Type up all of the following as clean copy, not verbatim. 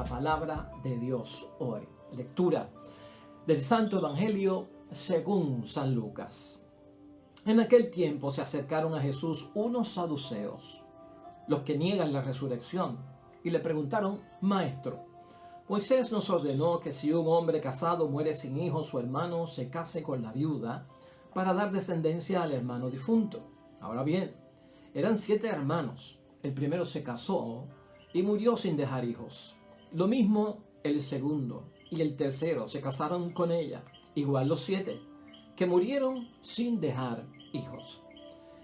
la palabra de Dios hoy. Lectura del Santo Evangelio según San Lucas. En aquel tiempo se acercaron a Jesús unos saduceos, los que niegan la resurrección, y le preguntaron: Maestro, Moisés nos ordenó que si un hombre casado muere sin hijos, su hermano se case con la viuda para dar descendencia al hermano difunto. Ahora bien, eran 7 hermanos. El primero se casó y murió sin dejar hijos. Lo mismo el segundo y el tercero se casaron con ella. Igual los 7, que murieron sin dejar hijos.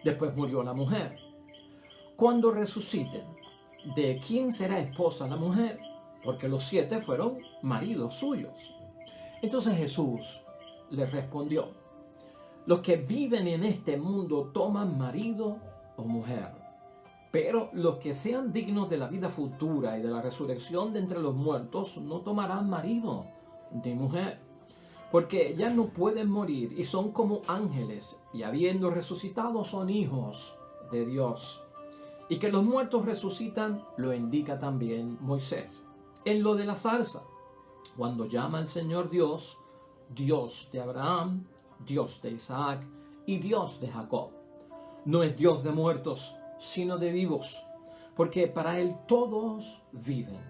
Después murió la mujer. Cuando resuciten, ¿de quién será esposa la mujer? Porque los 7 fueron maridos suyos. Entonces Jesús les respondió: los que viven en este mundo toman marido o mujer, pero los que sean dignos de la vida futura y de la resurrección de entre los muertos no tomarán marido ni mujer, porque ya no pueden morir y son como ángeles, y habiendo resucitado son hijos de Dios. Y que los muertos resucitan lo indica también Moisés en lo de la zarza, cuando llama al Señor Dios, Dios de Abraham, Dios de Isaac y Dios de Jacob. No es Dios de muertos, sino de vivos, porque para Él todos viven.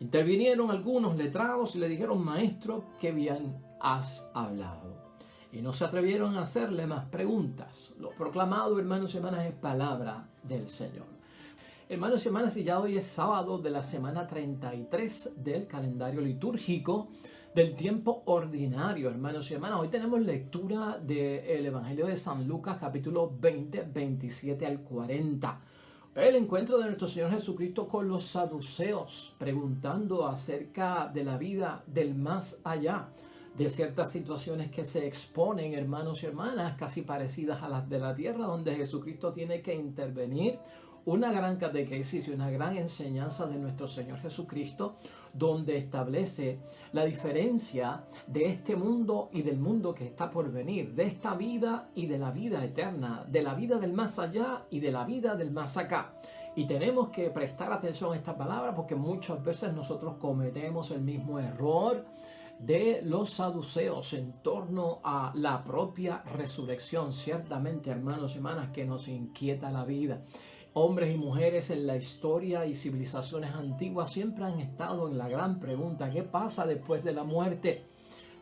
Intervinieron algunos letrados y le dijeron: Maestro, qué bien has hablado. Y no se atrevieron a hacerle más preguntas. Lo proclamado, hermanos y hermanas, es palabra del Señor. Hermanos y hermanas, y ya hoy es sábado de la semana 33 del calendario litúrgico del tiempo ordinario, hermanos y hermanas. Hoy tenemos lectura del Evangelio de San Lucas, capítulo 20, 27 al 40. El encuentro de nuestro Señor Jesucristo con los saduceos, preguntando acerca de la vida del más allá, de ciertas situaciones que se exponen, hermanos y hermanas, casi parecidas a las de la tierra, donde Jesucristo tiene que intervenir. Una gran catequesis y una gran enseñanza de nuestro Señor Jesucristo, donde establece la diferencia de este mundo y del mundo que está por venir, de esta vida y de la vida eterna, de la vida del más allá y de la vida del más acá. Y tenemos que prestar atención a esta palabra, porque muchas veces nosotros cometemos el mismo error de los saduceos en torno a la propia resurrección. Ciertamente, hermanos y hermanas, que nos inquieta la vida. Hombres y mujeres en la historia y civilizaciones antiguas siempre han estado en la gran pregunta: ¿qué pasa después de la muerte?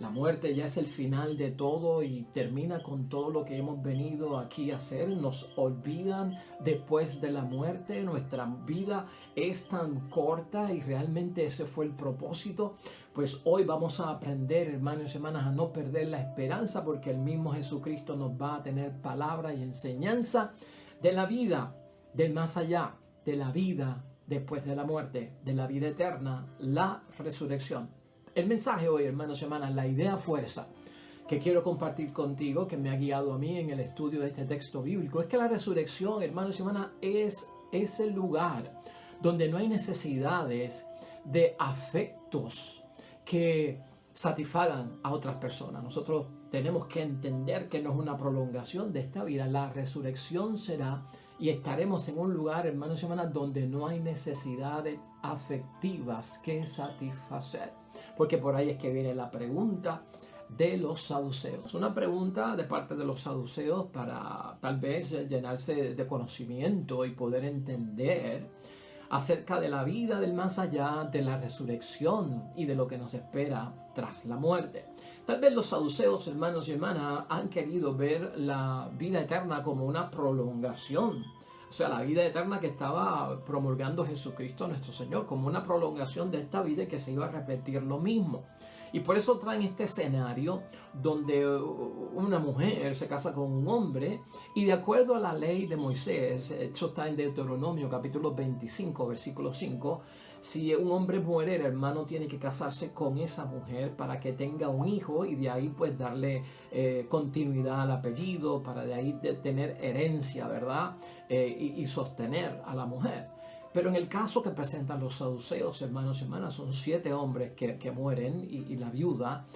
La muerte ya es el final de todo y termina con todo lo que hemos venido aquí a hacer. Nos olvidan después de la muerte. Nuestra vida es tan corta y realmente ese fue el propósito. Pues hoy vamos a aprender, hermanos y hermanas, a no perder la esperanza, porque el mismo Jesucristo nos va a tener palabra y enseñanza de la vida del más allá, de la vida después de la muerte, de la vida eterna, la resurrección. El mensaje hoy, hermanos y hermanas, la idea fuerza que quiero compartir contigo, que me ha guiado a mí en el estudio de este texto bíblico, es que la resurrección, hermanos y hermanas, es ese lugar donde no hay necesidades de afectos que satisfagan a otras personas. Nosotros tenemos que entender que no es una prolongación de esta vida. La resurrección será y estaremos en un lugar, hermanos y hermanas, donde no hay necesidades afectivas que satisfacer. Porque por ahí es que viene la pregunta de los saduceos. Una pregunta de parte de los saduceos para tal vez llenarse de conocimiento y poder entender acerca de la vida del más allá, de la resurrección y de lo que nos espera tras la muerte. Tal vez los saduceos, hermanos y hermanas, han querido ver la vida eterna como una prolongación. O sea, la vida eterna que estaba promulgando Jesucristo nuestro Señor, como una prolongación de esta vida y que se iba a repetir lo mismo. Y por eso traen este escenario donde una mujer se casa con un hombre y de acuerdo a la ley de Moisés, esto está en Deuteronomio capítulo 25, versículo 5, si un hombre muere, el hermano tiene que casarse con esa mujer para que tenga un hijo y de ahí pues darle continuidad al apellido, para de ahí tener herencia, ¿verdad? Y sostener a la mujer. Pero en el caso que presentan los saduceos, hermanos y hermanas, son 7 hombres que mueren y la viuda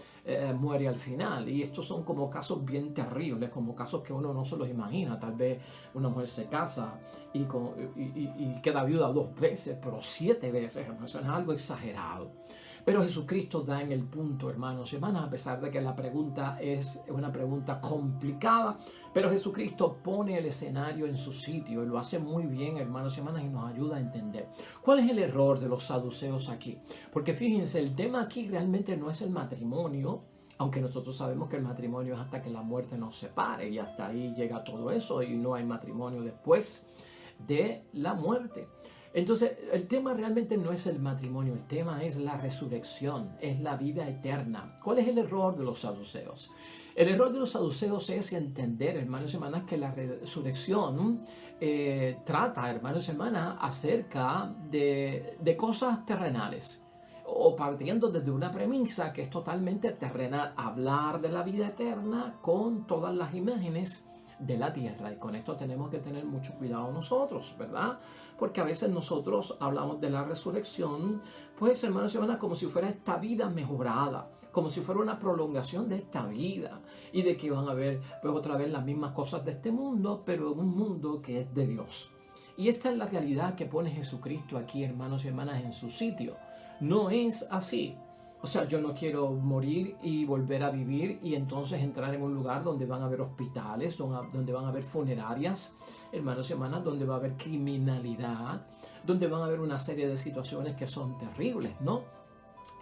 muere al final. Y estos son como casos bien terribles, como casos que uno no se los imagina. Tal vez una mujer se casa y queda viuda 2 veces, pero 7 veces, hermanos, es algo exagerado. Pero Jesucristo da en el punto, hermanos y hermanas, a pesar de que la pregunta es una pregunta complicada, pero Jesucristo pone el escenario en su sitio y lo hace muy bien, hermanos y hermanas, y nos ayuda a entender. ¿Cuál es el error de los saduceos aquí? Porque fíjense, el tema aquí realmente no es el matrimonio, aunque nosotros sabemos que el matrimonio es hasta que la muerte nos separe y hasta ahí llega todo eso y no hay matrimonio después de la muerte. Entonces, el tema realmente no es el matrimonio, el tema es la resurrección, es la vida eterna. ¿Cuál es el error de los saduceos? El error de los saduceos es entender, hermanos y hermanas, que la resurrección trata, hermanos y hermanas, acerca de cosas terrenales. O partiendo desde una premisa que es totalmente terrenal, hablar de la vida eterna con todas las imágenes de la tierra. Y con esto tenemos que tener mucho cuidado nosotros, ¿verdad? Porque a veces nosotros hablamos de la resurrección, pues hermanos y hermanas, como si fuera esta vida mejorada, como si fuera una prolongación de esta vida y de que van a ver pues otra vez las mismas cosas de este mundo, pero en un mundo que es de Dios. Y esta es la realidad que pone Jesucristo aquí, hermanos y hermanas, en su sitio. No es así. O sea, yo no quiero morir y volver a vivir y entonces entrar en un lugar donde van a haber hospitales, donde van a haber funerarias, hermanos y hermanas, donde va a haber criminalidad, donde van a haber una serie de situaciones que son terribles, ¿no?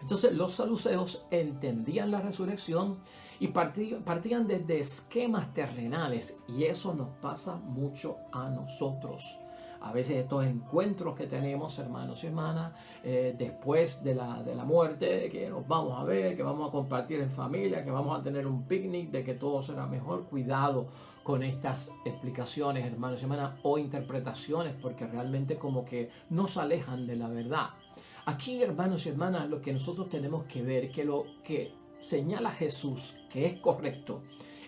Entonces los saduceos entendían la resurrección y partían desde esquemas terrenales, y eso nos pasa mucho a nosotros. A veces estos encuentros que tenemos, hermanos y hermanas, después de la muerte, que nos vamos a ver, que vamos a compartir en familia, que vamos a tener un picnic, de que todo será mejor. Cuidado con estas explicaciones, hermanos y hermanas, o interpretaciones, porque realmente como que nos alejan de la verdad. Aquí, hermanos y hermanas, lo que nosotros tenemos que ver, que lo que señala Jesús, que es correcto,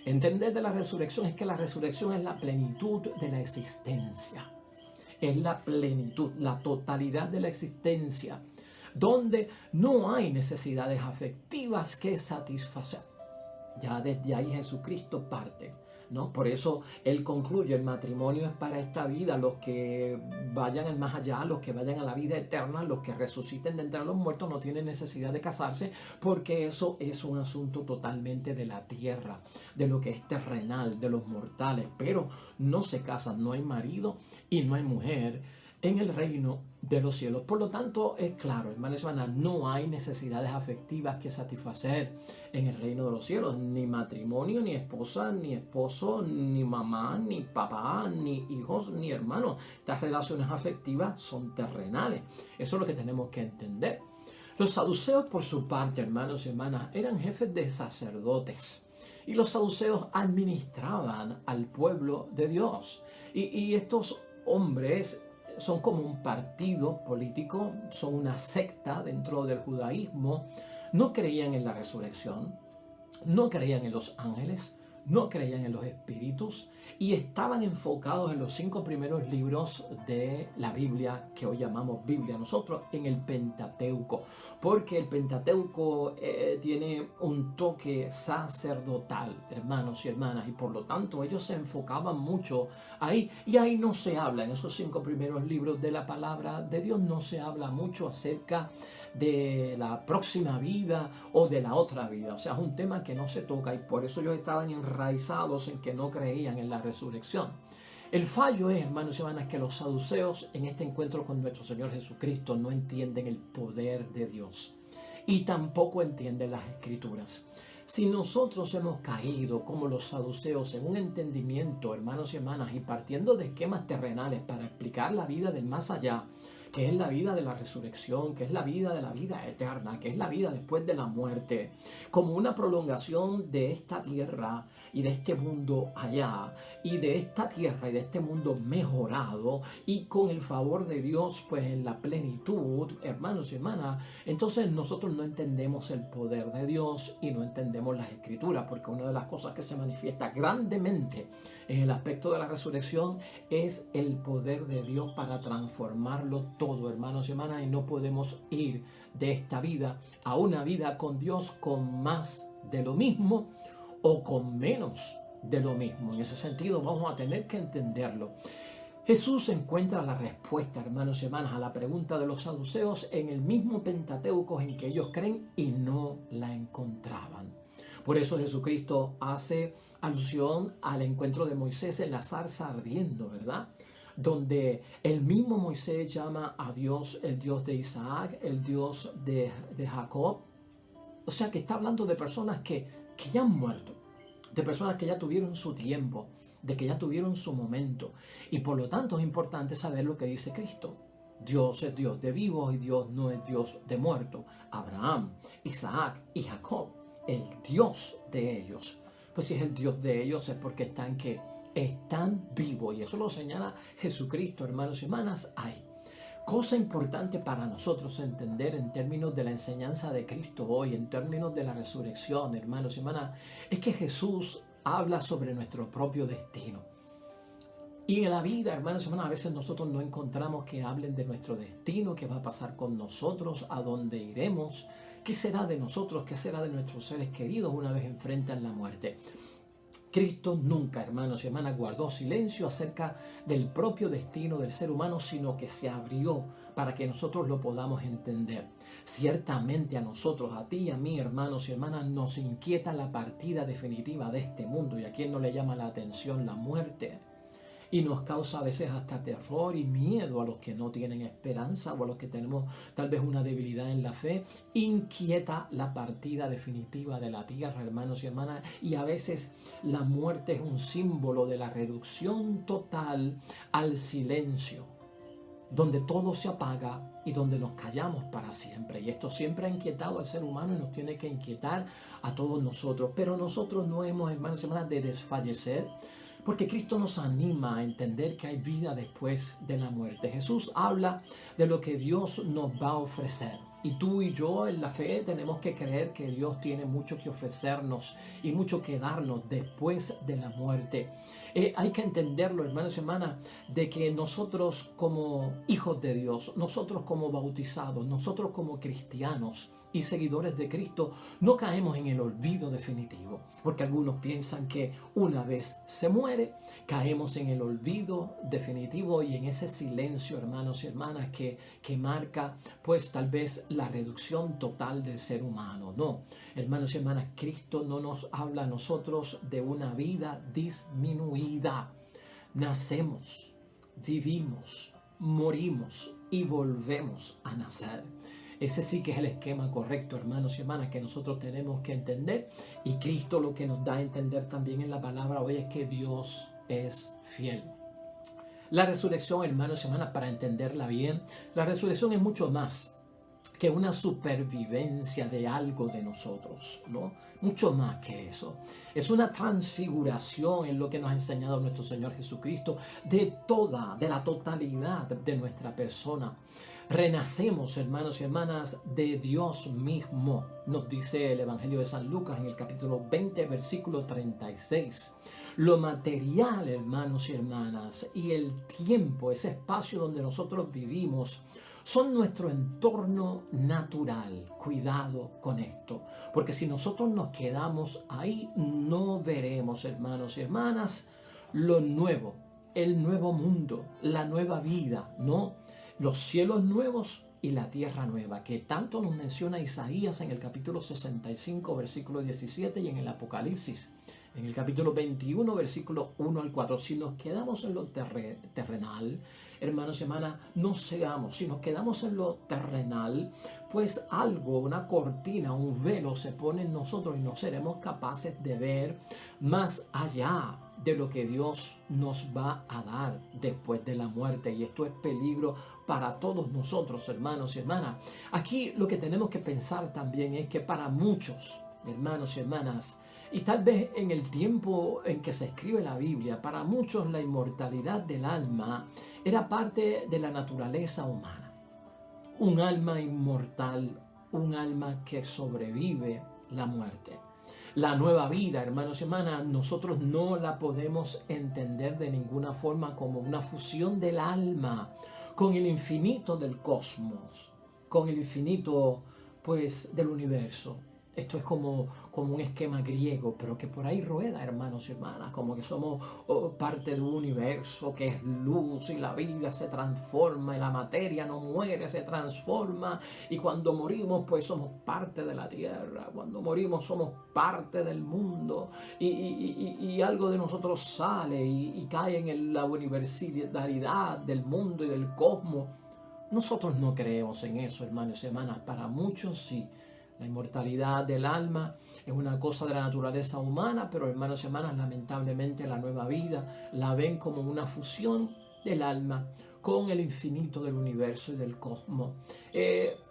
entender de la resurrección, es que la resurrección es la plenitud de la existencia. Es la plenitud, la totalidad de la existencia, donde no hay necesidades afectivas que satisfacer. Ya desde ahí Jesucristo parte, ¿no? Por eso Él concluye, el matrimonio es para esta vida, los que vayan al más allá, los que vayan a la vida eterna, los que resuciten de entre los muertos no tienen necesidad de casarse, porque eso es un asunto totalmente de la tierra, de lo que es terrenal, de los mortales, pero no se casan, no hay marido y no hay mujer en el reino de los cielos. Por lo tanto, es claro, hermanos y hermanas, no hay necesidades afectivas que satisfacer en el reino de los cielos. Ni matrimonio, ni esposa, ni esposo, ni mamá, ni papá, ni hijos, ni hermanos. Estas relaciones afectivas son terrenales. Eso es lo que tenemos que entender. Los saduceos, por su parte, hermanos y hermanas, eran jefes de sacerdotes. Y los saduceos administraban al pueblo de Dios. Y estos hombres son como un partido político, son una secta dentro del judaísmo. No creían en la resurrección, no creían en los ángeles, no creían en los espíritus y estaban enfocados en los 5 primeros libros de la Biblia, que hoy llamamos Biblia nosotros, en el Pentateuco, porque el Pentateuco tiene un toque sacerdotal, hermanos y hermanas, y por lo tanto ellos se enfocaban mucho ahí, y ahí no se habla, en esos 5 primeros libros de la palabra de Dios, no se habla mucho acerca de la próxima vida o de la otra vida. O sea, es un tema que no se toca, y por eso ellos estaban enraizados en que no creían en la resurrección. El fallo es, hermanos y hermanas, que los saduceos en este encuentro con nuestro Señor Jesucristo no entienden el poder de Dios y tampoco entienden las Escrituras. Si nosotros hemos caído como los saduceos en un entendimiento, hermanos y hermanas, y partiendo de esquemas terrenales para explicar la vida del más allá, que es la vida de la resurrección, que es la vida eterna, que es la vida después de la muerte, como una prolongación de esta tierra y de este mundo allá, y de esta tierra y de este mundo mejorado, y con el favor de Dios, pues en la plenitud, hermanos y hermanas. Entonces nosotros no entendemos el poder de Dios y no entendemos las escrituras, porque una de las cosas que se manifiesta grandemente en el aspecto de la resurrección es el poder de Dios para transformarlo todo, hermanos y hermanas, y no podemos ir de esta vida a una vida con Dios con más de lo mismo o con menos de lo mismo. En ese sentido vamos a tener que entenderlo. Jesús encuentra la respuesta, hermanos y hermanas, a la pregunta de los saduceos en el mismo Pentateuco en que ellos creen y no la encontraban. Por eso Jesucristo hace alusión al encuentro de Moisés en la zarza ardiendo, ¿verdad? Donde el mismo Moisés llama a Dios el Dios de Isaac, el Dios de Jacob. O sea que está hablando de personas que ya han muerto, de personas que ya tuvieron su tiempo, de que ya tuvieron su momento. Y por lo tanto es importante saber lo que dice Cristo. Dios es Dios de vivos y Dios no es Dios de muertos. Abraham, Isaac y Jacob, el Dios de ellos. Pues si es el Dios de ellos es porque están vivos, y eso lo señala Jesucristo, hermanos y hermanas. Hay cosa importante para nosotros entender en términos de la enseñanza de Cristo hoy, en términos de la resurrección, hermanos y hermanas, es que Jesús habla sobre nuestro propio destino. Y en la vida, hermanos y hermanas, a veces nosotros no encontramos que hablen de nuestro destino, qué va a pasar con nosotros, a dónde iremos, qué será de nosotros, qué será de nuestros seres queridos una vez enfrentan la muerte. Cristo nunca, hermanos y hermanas, guardó silencio acerca del propio destino del ser humano, sino que se abrió para que nosotros lo podamos entender. Ciertamente a nosotros, a ti y a mí, hermanos y hermanas, nos inquieta la partida definitiva de este mundo. ¿Y a quién no le llama la atención la muerte? Y nos causa a veces hasta terror y miedo a los que no tienen esperanza o a los que tenemos tal vez una debilidad en la fe. Inquieta la partida definitiva de la tierra, hermanos y hermanas, y a veces la muerte es un símbolo de la reducción total al silencio, donde todo se apaga y donde nos callamos para siempre. Y esto siempre ha inquietado al ser humano y nos tiene que inquietar a todos nosotros. Pero nosotros no hemos, hermanos y hermanas, de desfallecer, porque Cristo nos anima a entender que hay vida después de la muerte. Jesús habla de lo que Dios nos va a ofrecer. Y tú y yo en la fe tenemos que creer que Dios tiene mucho que ofrecernos y mucho que darnos después de la muerte. Hay que entenderlo, hermanos y hermanas, de que nosotros como hijos de Dios, nosotros como bautizados, nosotros como cristianos y seguidores de Cristo, no caemos en el olvido definitivo, porque algunos piensan que una vez se muere, caemos en el olvido definitivo y en ese silencio, hermanos y hermanas, que marca pues tal vez la reducción total del ser humano. No, hermanos y hermanas, Cristo no nos habla a nosotros de una vida disminuida. Nacemos, vivimos, morimos y volvemos a nacer. Ese sí que es el esquema correcto, hermanos y hermanas, que nosotros tenemos que entender. Y Cristo lo que nos da a entender también en la palabra hoy es que Dios es fiel. La resurrección, hermanos y hermanas, para entenderla bien, la resurrección es mucho más que una supervivencia de algo de nosotros, ¿no? Mucho más que eso. Es una transfiguración en lo que nos ha enseñado nuestro Señor Jesucristo de la totalidad de nuestra persona. Renacemos, hermanos y hermanas, de Dios mismo, nos dice el Evangelio de San Lucas en el capítulo 20, versículo 36. Lo material, hermanos y hermanas, y el tiempo, ese espacio donde nosotros vivimos, son nuestro entorno natural. Cuidado con esto, porque si nosotros nos quedamos ahí, no veremos, hermanos y hermanas, lo nuevo, el nuevo mundo, la nueva vida, ¿no? Los cielos nuevos y la tierra nueva, que tanto nos menciona Isaías en el capítulo 65, versículo 17, y en el Apocalipsis, en el capítulo 21, versículo 1 al 4. Si nos quedamos en lo terrenal, hermanos y hermanas, no cegamos. Si nos quedamos en lo terrenal, pues algo, una cortina, un velo se pone en nosotros y no seremos capaces de ver más allá. de lo que Dios nos va a dar después de la muerte. Y esto es peligro para todos nosotros, hermanos y hermanas. Aquí lo que tenemos que pensar también es que para muchos, hermanos y hermanas, y tal vez en el tiempo en que se escribe la Biblia, para muchos la inmortalidad del alma era parte de la naturaleza humana. Un alma inmortal, un alma que sobrevive la muerte. La nueva vida, hermanos y hermanas, nosotros no la podemos entender de ninguna forma como una fusión del alma con el infinito del cosmos, con el infinito, pues, del universo. Esto es como un esquema griego, pero que por ahí rueda, hermanos y hermanas, como que somos parte de un universo que es luz y la vida se transforma y la materia no muere, se transforma, y cuando morimos pues somos parte de la tierra, cuando morimos somos parte del mundo, y algo de nosotros sale y cae en la universalidad del mundo y del cosmos. Nosotros no creemos en eso, hermanos y hermanas. Para muchos sí. La inmortalidad del alma es una cosa de la naturaleza humana, pero hermanos y hermanas, lamentablemente la nueva vida la ven como una fusión del alma con el infinito del universo y del cosmos.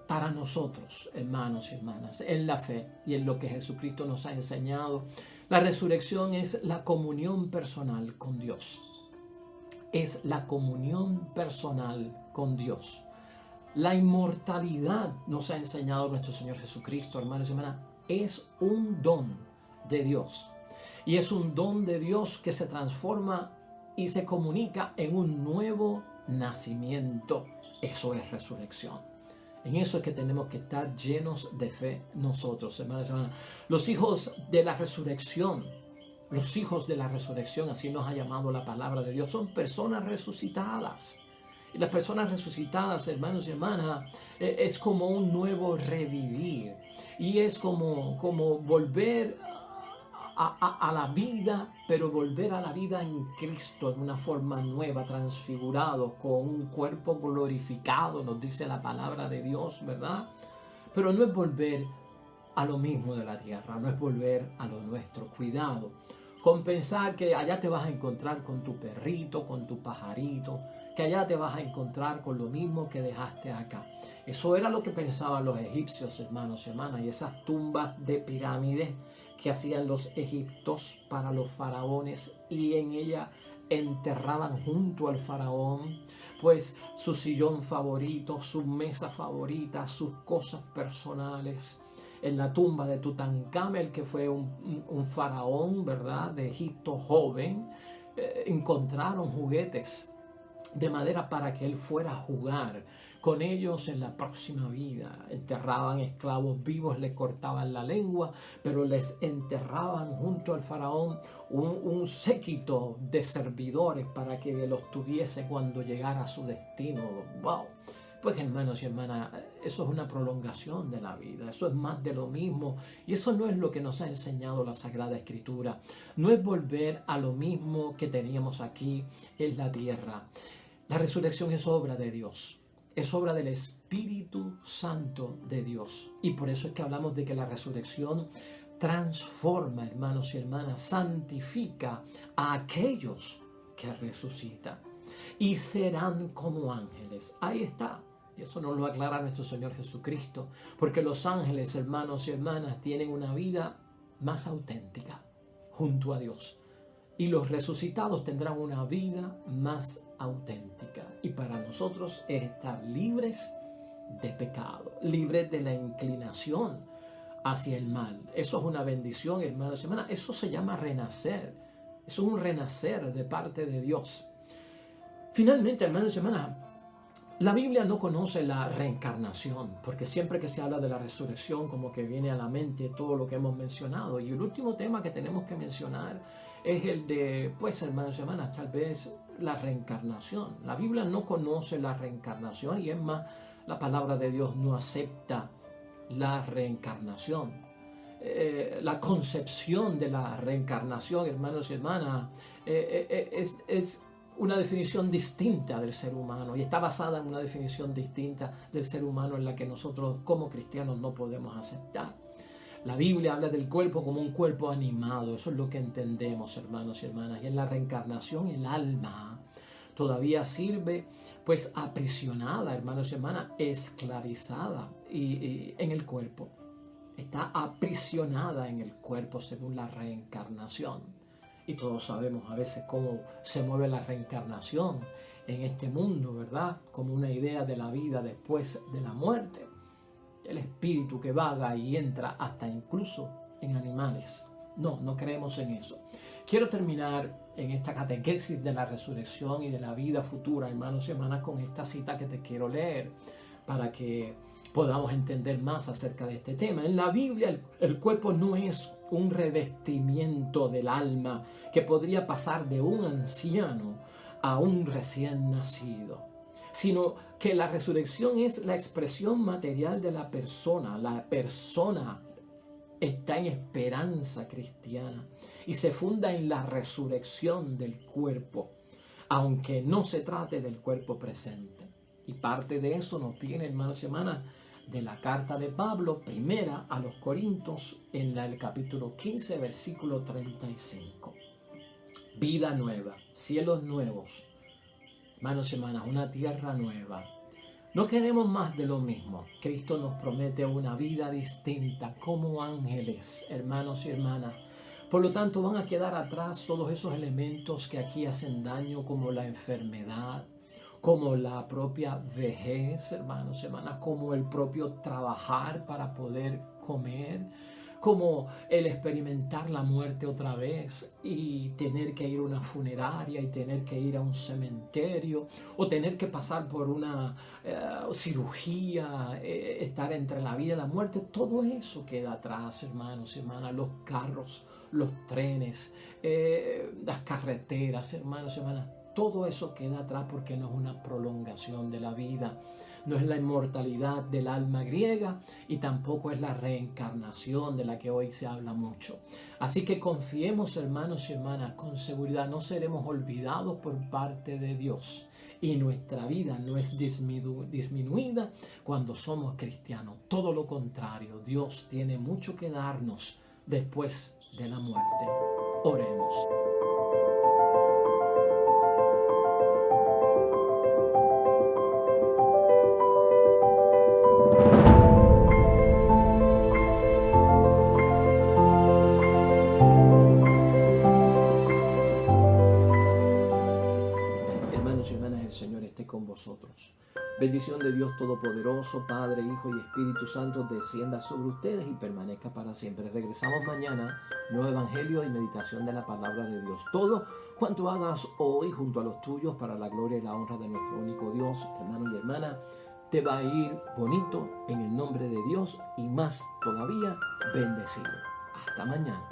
Para nosotros, hermanos y hermanas, en la fe y en lo que Jesucristo nos ha enseñado, la resurrección es la comunión personal con Dios. Es la comunión personal con Dios. La inmortalidad nos ha enseñado nuestro Señor Jesucristo, hermanos y hermanas, es un don de Dios. Y es un don de Dios que se transforma y se comunica en un nuevo nacimiento. Eso es resurrección. En eso es que tenemos que estar llenos de fe nosotros, hermanos y hermanas. Los hijos de la resurrección, así nos ha llamado la palabra de Dios, son personas resucitadas. Y las personas resucitadas, hermanos y hermanas, es como un nuevo revivir. Y es como volver a la vida, pero volver a la vida en Cristo en una forma nueva, transfigurado, con un cuerpo glorificado, nos dice la palabra de Dios, ¿verdad? Pero no es volver a lo mismo de la tierra, no es volver a lo nuestro. Cuidado con pensar que allá te vas a encontrar con tu perrito, con tu pajarito, que allá te vas a encontrar con lo mismo que dejaste acá. Eso era lo que pensaban los egipcios, hermanos y hermanas, y esas tumbas de pirámides que hacían los egipcios para los faraones, y en ella enterraban junto al faraón pues su sillón favorito, su mesa favorita, sus cosas personales. En la tumba de Tutankamón, que fue un faraón, ¿verdad?, de Egipto joven, encontraron juguetes de madera para que él fuera a jugar con ellos en la próxima vida. Enterraban esclavos vivos, les cortaban la lengua, pero les enterraban junto al faraón un séquito de servidores para que los tuviese cuando llegara a su destino. ¡Wow! Pues hermanos y hermanas, eso es una prolongación de la vida, eso es más de lo mismo, y eso no es lo que nos ha enseñado la Sagrada Escritura. No es volver a lo mismo que teníamos aquí en la tierra. La resurrección es obra de Dios, es obra del Espíritu Santo de Dios, y por eso es que hablamos de que la resurrección transforma, hermanos y hermanas, santifica a aquellos que resucitan y serán como ángeles. Ahí está. Y eso nos lo aclara nuestro Señor Jesucristo, porque los ángeles, hermanos y hermanas, tienen una vida más auténtica junto a Dios. Y los resucitados tendrán una vida más auténtica. Y para nosotros es estar libres de pecado, libres de la inclinación hacia el mal. Eso es una bendición, hermanos y hermanas. Eso se llama renacer. Eso es un renacer de parte de Dios. Finalmente, hermanos y hermanas, la Biblia no conoce la reencarnación, porque siempre que se habla de la resurrección, como que viene a la mente todo lo que hemos mencionado. Y el último tema que tenemos que mencionar es el de, pues hermanos y hermanas, tal vez la reencarnación. La Biblia no conoce la reencarnación, y es más, la palabra de Dios no acepta la reencarnación. La concepción de la reencarnación, hermanos y hermanas, es una definición distinta del ser humano, y está basada en una definición distinta del ser humano en la que nosotros como cristianos no podemos aceptar. La Biblia habla del cuerpo como un cuerpo animado. Eso es lo que entendemos, hermanos y hermanas. Y en la reencarnación el alma todavía sirve pues aprisionada, hermanos y hermanas, esclavizada en el cuerpo. Está aprisionada en el cuerpo según la reencarnación. Y todos sabemos a veces cómo se mueve la reencarnación en este mundo, ¿verdad? Como una idea de la vida después de la muerte. El espíritu que vaga y entra hasta incluso en animales. No creemos en eso. Quiero terminar en esta catequesis de la resurrección y de la vida futura, hermanos y hermanas, con esta cita que te quiero leer para que podamos entender más acerca de este tema. En la Biblia el cuerpo no es un revestimiento del alma que podría pasar de un anciano a un recién nacido, sino que la resurrección es la expresión material de la persona. La persona está en esperanza cristiana y se funda en la resurrección del cuerpo, aunque no se trate del cuerpo presente. Y parte de eso nos viene, hermanos y hermanas, de la carta de Pablo, primera a los Corintios, en el capítulo 15, versículo 35. Vida nueva, cielos nuevos, hermanos y hermanas, una tierra nueva. No queremos más de lo mismo. Cristo nos promete una vida distinta como ángeles, hermanos y hermanas. Por lo tanto, van a quedar atrás todos esos elementos que aquí hacen daño, como la enfermedad, como la propia vejez, hermanos y hermanas, como el propio trabajar para poder comer, como el experimentar la muerte otra vez y tener que ir a una funeraria y tener que ir a un cementerio o tener que pasar por una cirugía, estar entre la vida y la muerte. Todo eso queda atrás, hermanos y hermanas. Los carros, los trenes, las carreteras, hermanos y hermanas. Todo eso queda atrás porque no es una prolongación de la vida. No es la inmortalidad del alma griega y tampoco es la reencarnación de la que hoy se habla mucho. Así que confiemos, hermanos y hermanas, con seguridad no seremos olvidados por parte de Dios. Y nuestra vida no es disminuida cuando somos cristianos. Todo lo contrario, Dios tiene mucho que darnos después de la muerte. Oremos. Hermanos y hermanas, el Señor esté con vosotros. Bendición de Dios Todopoderoso, Padre, Hijo y Espíritu Santo, descienda sobre ustedes y permanezca para siempre. Regresamos mañana, nuevo Evangelio y meditación de la palabra de Dios. Todo cuanto hagas hoy junto a los tuyos para la gloria y la honra de nuestro único Dios, hermano y hermana, te va a ir bonito en el nombre de Dios y más todavía bendecido. Hasta mañana.